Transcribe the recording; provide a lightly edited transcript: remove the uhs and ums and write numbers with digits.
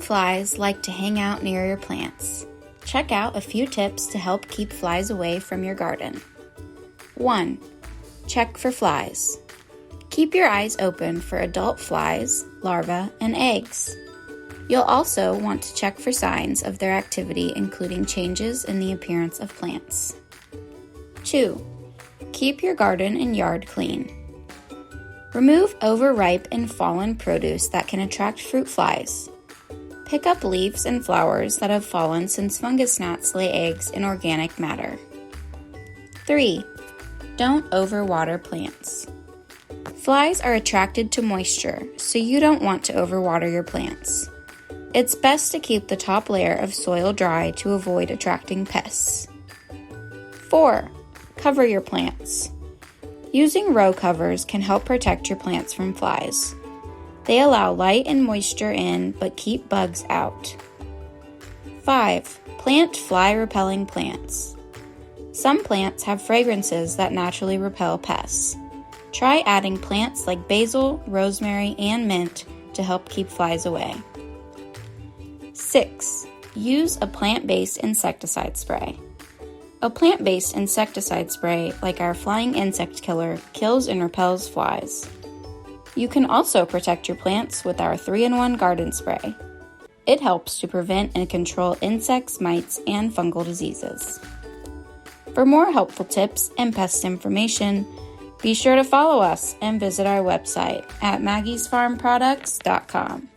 flies like to hang out near your plants. Check out a few tips to help keep flies away from your garden. 1. Check for flies. Keep your eyes open for adult flies, larvae, and eggs. You'll also want to check for signs of their activity, including changes in the appearance of plants. 2. Keep your garden and yard clean. Remove overripe and fallen produce that can attract fruit flies. Pick up leaves and flowers that have fallen since fungus gnats lay eggs in organic matter. 3. Don't overwater plants. Flies are attracted to moisture, so you don't want to overwater your plants. It's best to keep the top layer of soil dry to avoid attracting pests. 4. Cover your plants. Using row covers can help protect your plants from flies. They allow light and moisture in, but keep bugs out. 5. Plant fly-repelling plants. Some plants have fragrances that naturally repel pests. Try adding plants like basil, rosemary, and mint to help keep flies away. 6. Use a plant-based insecticide spray. A plant-based insecticide spray, like our flying insect killer, kills and repels flies. You can also protect your plants with our 3-in-1 garden spray. It helps to prevent and control insects, mites, and fungal diseases. For more helpful tips and pest information, be sure to follow us and visit our website at maggiesfarmproducts.com.